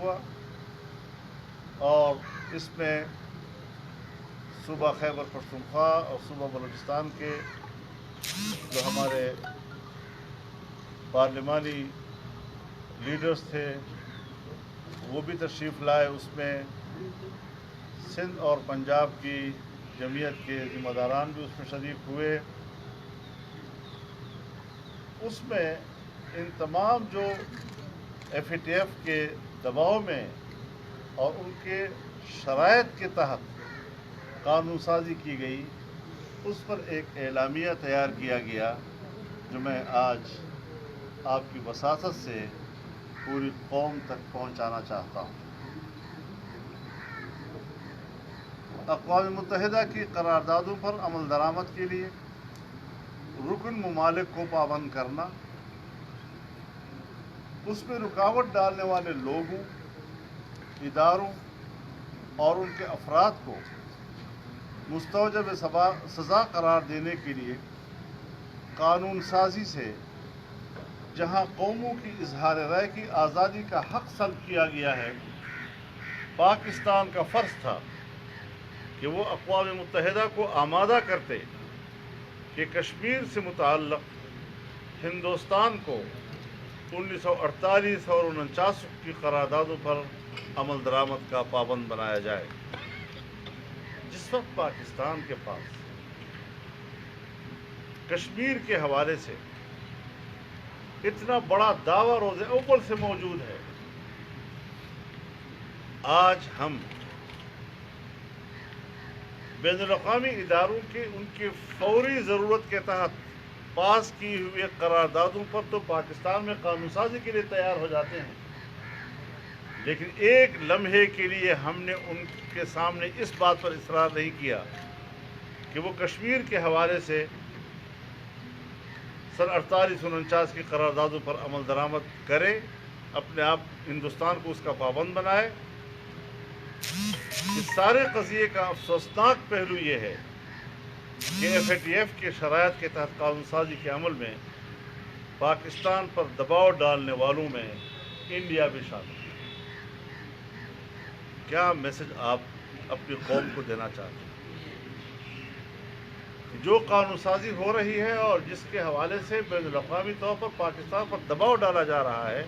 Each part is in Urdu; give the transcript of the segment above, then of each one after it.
ہوا اور اس میں صوبہ خیبر پختونخوا اور صوبہ بلوچستان کے جو ہمارے پارلیمانی لیڈرز تھے وہ بھی تشریف لائے. اس میں سندھ اور پنجاب کی جمعیت کے ذمہ داران بھی اس میں شریک ہوئے. اس میں ان تمام جو ایف اے ٹی ایف کے دباؤ میں اور ان کے شرائط کے تحت قانون سازی کی گئی اس پر ایک اعلامیہ تیار کیا گیا جو میں آج آپ کی وساطت سے پوری قوم تک پہنچانا چاہتا ہوں. اقوام متحدہ کی قراردادوں پر عمل درآمد کے لیے رکن ممالک کو پابند کرنا، اس میں رکاوٹ ڈالنے والے لوگوں، اداروں اور ان کے افراد کو مستوجب سزا قرار دینے کے لیے قانون سازی سے جہاں قوموں کی اظہار رائے کی آزادی کا حق سلب کیا گیا ہے، پاکستان کا فرض تھا کہ وہ اقوام متحدہ کو آمادہ کرتے کہ کشمیر سے متعلق ہندوستان کو 1948 اور 49 کی قراردادوں پر عمل درآمد کا پابند بنایا جائے. جس وقت پاکستان کے پاس کشمیر کے حوالے سے اتنا بڑا دعویٰ روز اول سے موجود ہے، آج ہم بین الاقوامی اداروں کے ان کی فوری ضرورت کے تحت پاس کی ہوئے قراردادوں پر تو پاکستان میں قانون سازی کے لیے تیار ہو جاتے ہیں، لیکن ایک لمحے کے لیے ہم نے ان کے سامنے اس بات پر اصرار نہیں کیا کہ وہ کشمیر کے حوالے سے سن 48-49 کی قراردادوں پر عمل درآمد کرے، اپنے آپ ہندوستان کو اس کا پابند بنائے. اس سارے قضیے کا افسوسناک پہلو یہ ہے کہ ایف اے ٹی ایف کے شرائط کے تحت قانون سازی کے عمل میں پاکستان پر دباؤ ڈالنے والوں میں انڈیا بھی شامل ہے. کیا میسج آپ اپنی قوم کو دینا چاہتے ہیں؟ جو قانون سازی ہو رہی ہے اور جس کے حوالے سے بین الاقوامی طور پر پاکستان پر دباؤ ڈالا جا رہا ہے،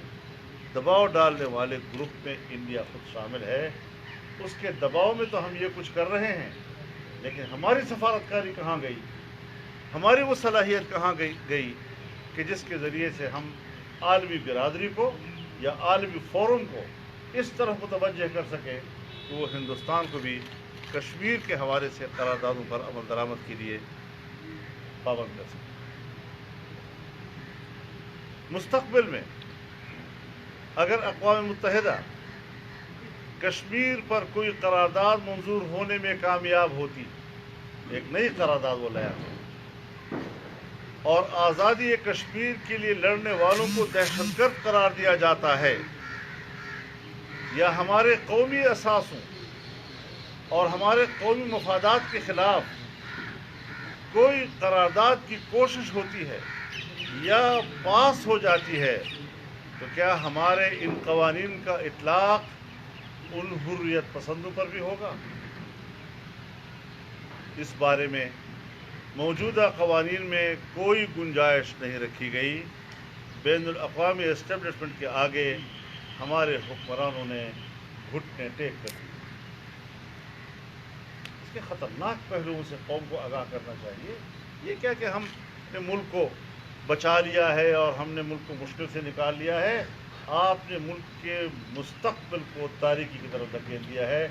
دباؤ ڈالنے والے گروپ میں انڈیا خود شامل ہے. اس کے دباؤ میں تو ہم یہ کچھ کر رہے ہیں، لیکن ہماری سفارتکاری کہاں گئی؟ ہماری وہ صلاحیت کہاں گئی کہ جس کے ذریعے سے ہم عالمی برادری کو یا عالمی فورم کو اس طرح متوجہ کر سکیں کہ وہ ہندوستان کو بھی کشمیر کے حوالے سے قراردادوں پر عمل درآمد کے لیے پابند کر سکیں. مستقبل میں اگر اقوام متحدہ کشمیر پر کوئی قرارداد منظور ہونے میں کامیاب ہوتی، ایک نئی قرارداد وہ لے آتے اور آزادی کشمیر کے لیے لڑنے والوں کو دہشت گرد قرار دیا جاتا ہے، یا ہمارے قومی اثاثوں اور ہمارے قومی مفادات کے خلاف کوئی قرارداد کی کوشش ہوتی ہے یا پاس ہو جاتی ہے، تو کیا ہمارے ان قوانین کا اطلاق ان حریت پسندوں پر بھی ہوگا؟ اس بارے میں موجودہ قوانین میں کوئی گنجائش نہیں رکھی گئی. بین الاقوامی اسٹیبلشمنٹ کے آگے ہمارے حکمرانوں نے گھٹنے ٹیک کر دیے. اس کے خطرناک پہلوؤں سے قوم کو آگاہ کرنا چاہیے. یہ کیا کہ ہم نے ملک کو بچا لیا ہے اور ہم نے ملک کو مشکل سے نکال لیا ہے. آپ نے ملک کے مستقبل کو تاریکی کی طرف دھکیل دیا ہے.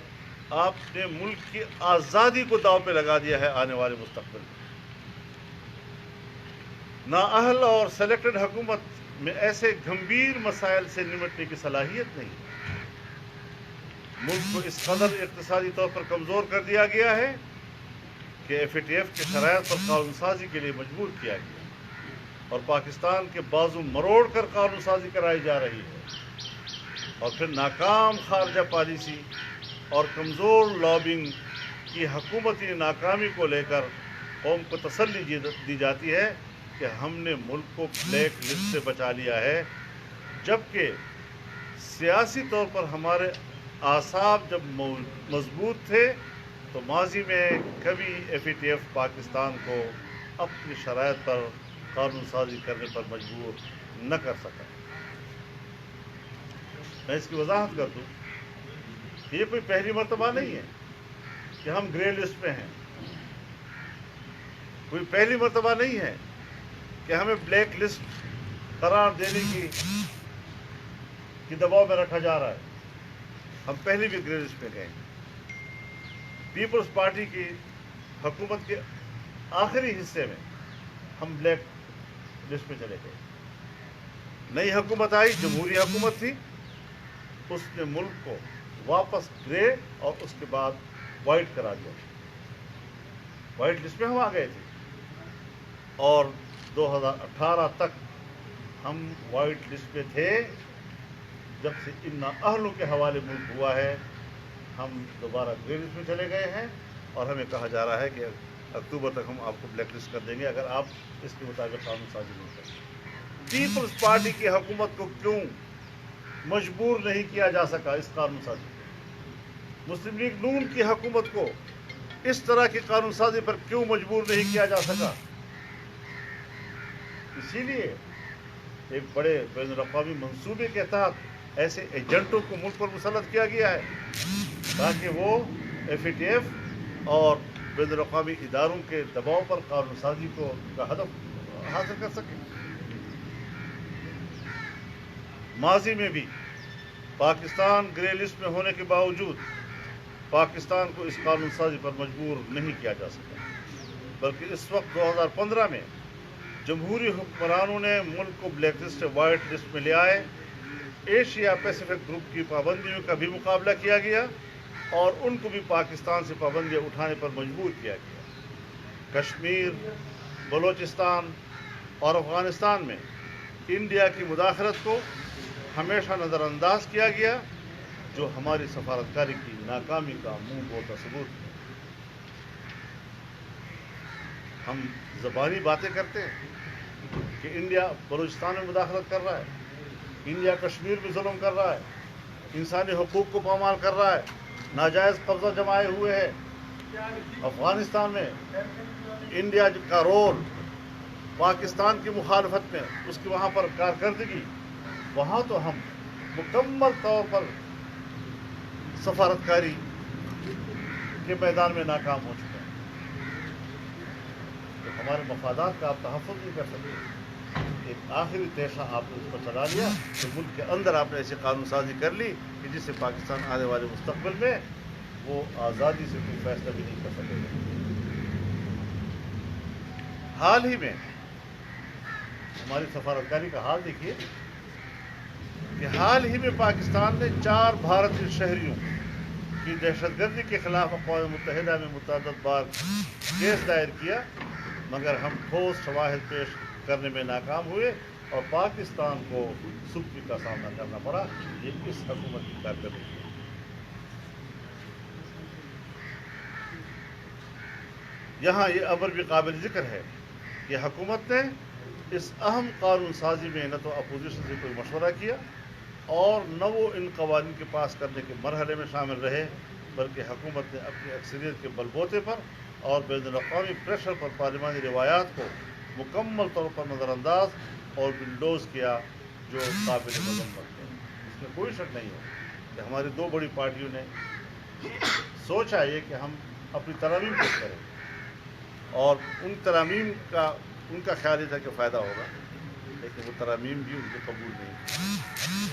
آپ نے ملک کی آزادی کو داؤ پہ لگا دیا ہے. آنے والے مستقبل میں نااہل اور سلیکٹڈ حکومت میں ایسے گھمبیر مسائل سے نمٹنے کی صلاحیت نہیں. ملک کو اس قدر اقتصادی طور پر کمزور کر دیا گیا ہے کہ ایف اے ٹی ایف کے شرائط پر قانون سازی کے لیے مجبور کیا گیا اور پاکستان کے بازو مروڑ کر قانون سازی کرائی جا رہی ہے. اور پھر ناکام خارجہ پالیسی اور کمزور لابنگ کی حکومتی ناکامی کو لے کر قوم کو تسلی دی جاتی ہے کہ ہم نے ملک کو بلیک لسٹ سے بچا لیا ہے، جبکہ سیاسی طور پر ہمارے اعصاب جب مضبوط تھے تو ماضی میں کبھی F A T F Pakistan کو اپنی شرائط پر قانون سازی کرنے پر مجبور نہ کر سکا. میں اس کی وضاحت کر دوں کہ یہ کوئی پہلی مرتبہ نہیں ہے کہ ہم گرے لسٹ پہ ہیں. کوئی پہلی مرتبہ نہیں ہے کہ ہمیں بلیک لسٹ قرار دینے کی دباؤ میں رکھا جا رہا ہے. ہم پہلے بھی گرے لسٹ پہ گئے. پیپلز پارٹی کی حکومت کے آخری حصے میں ہم بلیک لسٹ پہ چلے گئے. نئی حکومت آئی، جمہوری حکومت تھی، اس نے ملک کو واپس گرے اور اس کے بعد وائٹ کرا دیا. وائٹ لسٹ پہ ہم آ گئے تھے اور 2018 تک ہم وائٹ لسٹ پہ تھے. جب سے ان اہلوں کے حوالے ملک ہوا ہے ہم دوبارہ گرے لسٹ میں چلے گئے ہیں اور ہمیں کہا جا رہا ہے کہ اکتوبر تک ہم آپ کو بلیک لسٹ کر دیں گے اگر آپ اس کے مطابق قانون سازی نہیں کریں. پیپلز پارٹی کی حکومت کو کیوں مجبور نہیں کیا جا سکا اس قانون سازی پر؟ مسلم لیگ نون کی حکومت کو اس طرح کی قانون سازی پر کیوں مجبور نہیں کیا جا سکا؟ اسی لیے ایک بڑے بین الاقوامی منصوبے کے تحت ایسے ایجنٹوں کو ملک پر مسلط کیا گیا ہے تاکہ وہ ایف اے ٹی ایف اور بین الاقوامی اداروں کے دباؤ پر قانون سازی کا ہدف حاصل کر سکیں. ماضی میں بھی پاکستان گرے لسٹ میں ہونے کے باوجود پاکستان کو اس قانون سازی پر مجبور نہیں کیا جا سکا، بلکہ اس وقت 2015 میں جمہوری حکمرانوں نے ملک کو بلیک لسٹ سے وائٹ لسٹ میں لے آئے. ایشیا پیسیفک گروپ کی پابندیوں کا بھی مقابلہ کیا گیا اور ان کو بھی پاکستان سے پابندیاں اٹھانے پر مجبور کیا گیا. کشمیر، بلوچستان اور افغانستان میں انڈیا کی مداخلت کو ہمیشہ نظر انداز کیا گیا جو ہماری سفارتکاری کی ناکامی کا منہ بوتا ثبوت ہے. ہم زبانی باتیں کرتے ہیں کہ انڈیا بلوچستان میں مداخلت کر رہا ہے، انڈیا کشمیر میں ظلم کر رہا ہے، انسانی حقوق کو پامال کر رہا ہے، ناجائز قبضہ جمائے ہوئے ہے. افغانستان میں انڈیا کا رول پاکستان کی مخالفت میں، اس کی وہاں پر کارکردگی، وہاں تو ہم مکمل طور پر سفارتکاری کے میدان میں ناکام ہو چکے ہیں. تو ہمارے مفادات کا آپ تحفظ نہیں کر سکتے. ایک آخری پیشہ آپ نے اس پر چلا لیا تو ملک کے اندر آپ نے ایسی قانون سازی کر لی کہ جس سے پاکستان آنے والے مستقبل میں وہ آزادی سے کوئی فیصلہ بھی نہیں کر سکے گا. حال ہی میں ہماری سفارتکاری کا حال دیکھیے کہ حال ہی میں پاکستان نے 4 بھارتی شہریوں کی دہشت گردی کے خلاف اقوام متحدہ میں متعدد بار کیس دائر کیا، مگر ہم ٹھوس شواہد پیش کرنے میں ناکام ہوئے اور پاکستان کو سختی کا سامنا کرنا پڑا. یہ اس حکومت کی کارکردگی ہے. یہاں یہ امر بھی قابل ذکر ہے کہ حکومت نے اس اہم قانون سازی میں نہ تو اپوزیشن سے کوئی مشورہ کیا اور نہ وہ ان قوانین کے پاس کرنے کے مرحلے میں شامل رہے، بلکہ حکومت نے اپنی اکثریت کے بلبوتے پر اور بین الاقوامی پریشر پر پارلیمانی روایات کو مکمل طور پر نظر انداز اور بلڈوز کیا جو قابل مذمت ہے. اس میں کوئی شک نہیں ہے کہ ہماری 2 بڑی پارٹیوں نے سوچا یہ کہ ہم اپنی ترامیم پیش کریں اور ان ترامیم کا ان کا خیال یہ تھا کہ فائدہ ہوگا، لیکن وہ ترامیم بھی ان کے قبول نہیں.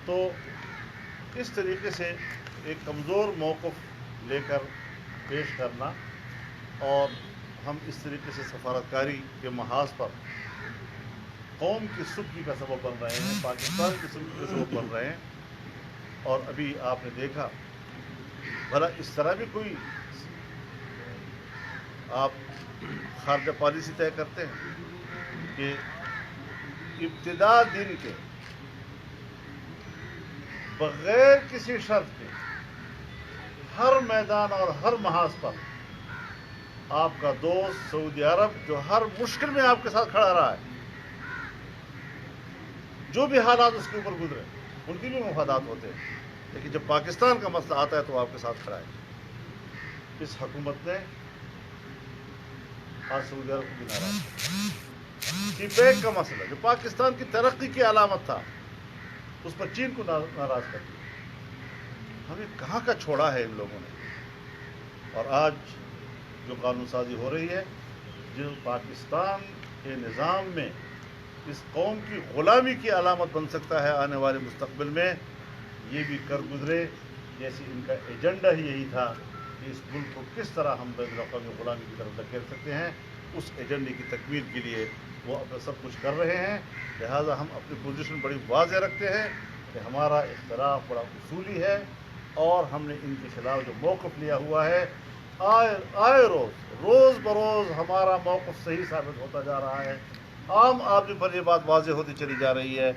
تو اس طریقے سے ایک کمزور موقف لے کر پیش کرنا اور ہم اس طریقے سے سفارتکاری کے محاذ پر قوم کی سکھی کا سبب بن رہے ہیں، پاکستان کی سکھی کا سبب بن رہے ہیں. اور ابھی آپ نے دیکھا بھلا اس طرح بھی کوئی آپ خارجہ پالیسی طے کرتے ہیں کہ ابتدا دن کے بغیر کسی شرط کے ہر میدان اور ہر محاذ پر آپ کا دوست سعودی عرب جو ہر مشکل میں آپ کے ساتھ کھڑا رہا ہے، جو بھی حالات اس کے اوپر گزرے ان کی بھی مفادات ہوتے ہیں، لیکن جب پاکستان کا مسئلہ آتا ہے تو وہ آپ کے ساتھ کھڑا ہے۔ اس حکومت نے آج سعودی عرب کو بھی ناراض کیا۔ سی پیک کا مسئلہ جو پاکستان کی ترقی کی علامت تھا، اس پر چین کو ناراض کر دیا۔ ہمیں کہاں کا چھوڑا ہے ان لوگوں نے؟ اور آج جو قانون سازی ہو رہی ہے، جو پاکستان کے نظام میں اس قوم کی غلامی کی علامت بن سکتا ہے آنے والے مستقبل میں، یہ بھی کر گزرے، جیسے ان کا ایجنڈا ہی یہی تھا کہ اس ملک کو کس طرح ہم بین الاقوامی غلامی کی طرف دھکیل سکتے ہیں۔ اس ایجنڈے کی تکمیل کے لیے وہ اپنا سب کچھ کر رہے ہیں۔ لہذا ہم اپنی پوزیشن بڑی واضح رکھتے ہیں کہ ہمارا اختلاف بڑا اصولی ہے، اور ہم نے ان کے خلاف جو موقف لیا ہوا ہے، آئے روز بروز ہمارا موقف صحیح ثابت ہوتا جا رہا ہے، عام آدمی پر یہ بات واضح ہوتی چلی جا رہی ہے،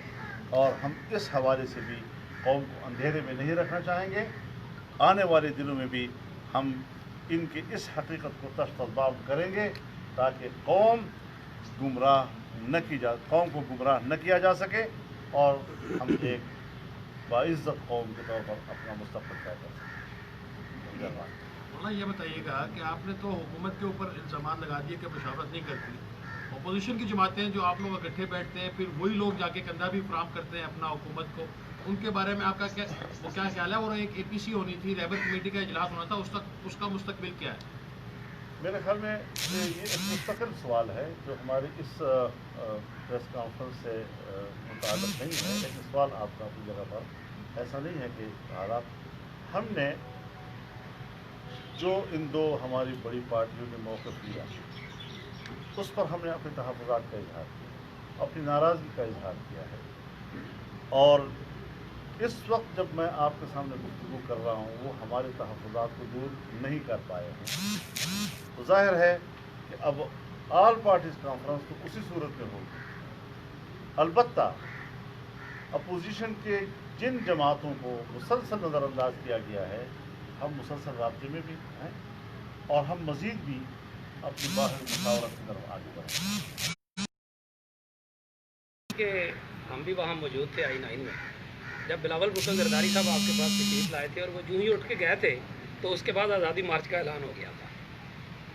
اور ہم اس حوالے سے بھی قوم کو اندھیرے میں نہیں رکھنا چاہیں گے۔ آنے والے دنوں میں بھی ہم ان کی اس حقیقت کو تشدد کریں گے تاکہ قوم کو گمراہ نہ کیا جا سکے، اور ہم ایک باعزت قوم کے طور پر اپنا مستقبل طے کر سکیں۔ مولانا یہ بتائیے گا کہ آپ نے تو حکومت کے اوپر الزامات لگا دیے کہ مشاورت نہیں کرتی، اپوزیشن کی جماعتیں جو آپ لوگ اکٹھے بیٹھتے ہیں، پھر وہی لوگ جا کے کندھا بھی فراہم کرتے ہیں اپنا حکومت کو، ان کے بارے میں آپ کا کیا خیال ہے؟ اور ایک اے پی سی ہونی تھی، رہبر کمیٹی کا اجلاس ہونا تھا، اس کا مستقبل کیا ہے؟ میرے خیال میں یہ ایک مستقل سوال ہے جو ہماری اس پریس کانفرنس سے متعلق نہیں ہے، لیکن سوال آپ کا اپنی جگہ پر ایسا نہیں ہے کہ حالات ہم نے جو ان دو ہماری بڑی پارٹیوں نے موقف لیا، اس پر ہم نے اپنے تحفظات کا اظہار کیا، اپنی ناراضگی کا اظہار کیا ہے، اور اس وقت جب میں آپ کے سامنے گفتگو کر رہا ہوں وہ ہمارے تحفظات کو دور نہیں کر پائے ہیں، تو ظاہر ہے کہ اب آل پارٹیز کانفرنس تو اسی صورت میں ہوگی۔ البتہ اپوزیشن کے جن جماعتوں کو مسلسل نظر انداز کیا گیا ہے، ہم مسلسل رابطے میں بھی ہیں، اور ہم مزید بھی اپنی باہر مشاورت کی طرف آگے بڑھیں۔ کہ ہم بھی وہاں موجود تھے I-9 میں، جب بلاول بھٹو زرداری صاحب آپ کے پاس تشریف لائے تھے، اور وہ جو ہی اٹھ کے گئے تھے تو اس کے بعد آزادی مارچ کا اعلان ہو گیا تھا۔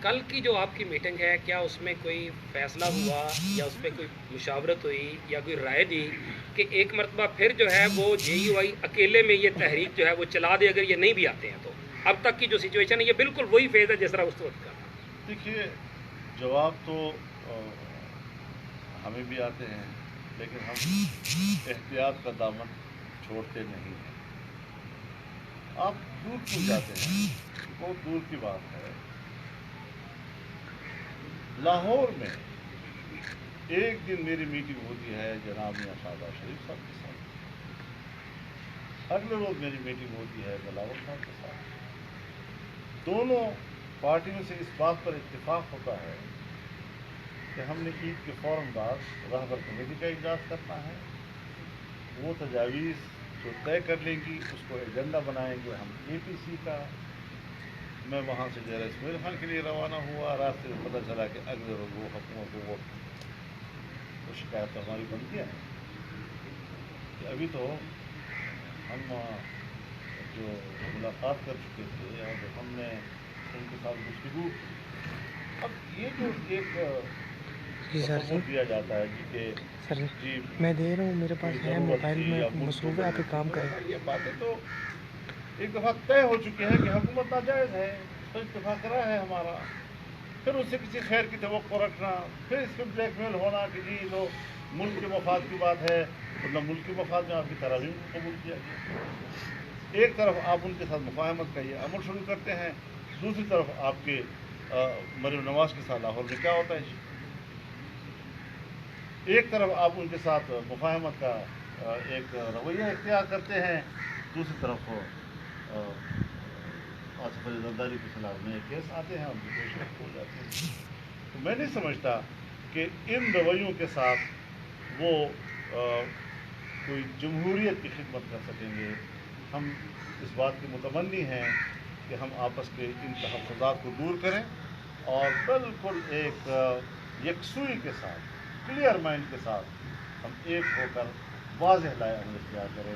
کل کی جو آپ کی میٹنگ ہے، کیا اس میں کوئی فیصلہ ہوا یا اس پہ کوئی مشاورت ہوئی یا کوئی رائے دی کہ ایک مرتبہ پھر جو ہے وہ JUI اکیلے میں یہ تحریک جو ہے وہ چلا دے اگر یہ نہیں بھی آتے ہیں؟ تو اب تک کی جو سچویشن ہے یہ بالکل وہی فیز ہے جس طرح اس وقت کا تھا۔ دیکھیے، جواب تو ہمیں بھی آتے ہیں، لیکن ہم احتیاط کا دامن چھوڑتے نہیں ہیں۔ آپ دور کیوں جاتے ہیں؟ بہت دور کی بات ہے۔ لاہور میں ایک دن میری میٹنگ ہوتی ہے جناب میاں شہباز شریف صاحب کے ساتھ، اگلے روز میری میٹنگ ہوتی ہے بلاول صاحب کے ساتھ۔ دونوں پارٹیوں سے اس بات پر اتفاق ہوتا ہے کہ ہم نے عید کے فوراً بعد رہبر کمیٹی کا اجلاس کرنا ہے، وہ تجاویز جو طے کر لیں گی اس کو ایجنڈا بنائیں گے ہم APC کا۔ میں وہاں سے جہاز اسماعیل خان کے لیے روانہ ہوا، راستے میں پتہ چلا کہ اگلے روز وہ حکومت کو وہ شکایت ہماری بنتی ہے کہ ابھی تو ہم جو ملاقات کر چکے تھے اور جب ہم نے ان کے ساتھ گفتگو، اب یہ جو ایک تصور دیا جاتا ہے کہ سر جی میں دے رہا ہوں، میرے پاس ہے، موبائل میں مصروف ہے، آپ ایک کام کریں۔ یہ باتیں تو ایک دفعہ طے ہو چکی ہے کہ حکومت ناجائز ہے، تو اتفاق رہا ہے ہمارا، پھر اس سے کسی خیر کی توقع رکھنا، پھر اس پہ بلیک میل ہونا کہ جی تو ملک کے مفاد کی بات ہے، ورنہ ملک کے مفاد میں آپ کی تراغیب کو قبول کیا گیا۔ ایک طرف آپ ان کے ساتھ مفاہمت کا یہ عمل شروع کرتے ہیں، دوسری طرف آپ کے مریم نواز کے ساتھ لاہور میں کیا ہوتا ہے جی؟ ایک طرف آپ ان کے ساتھ مفاہمت کا ایک رویہ اختیار کرتے ہیں، دوسری طرف آصف علی زرداری کے خلاف نئے کیس آتے ہیں، ان کی پیش رفت ہو جاتے ہیں۔ تو میں نہیں سمجھتا کہ ان رویوں کے ساتھ وہ کوئی جمہوریت کی خدمت کر سکیں گے۔ ہم اس بات کے متمنی ہیں کہ ہم آپس کے ان تحفظات کو دور کریں اور بالکل ایک یکسوئی کے ساتھ، کلیئر مائنڈ کے ساتھ ہم ایک ہو کر واضح لائے عمل اختیار کریں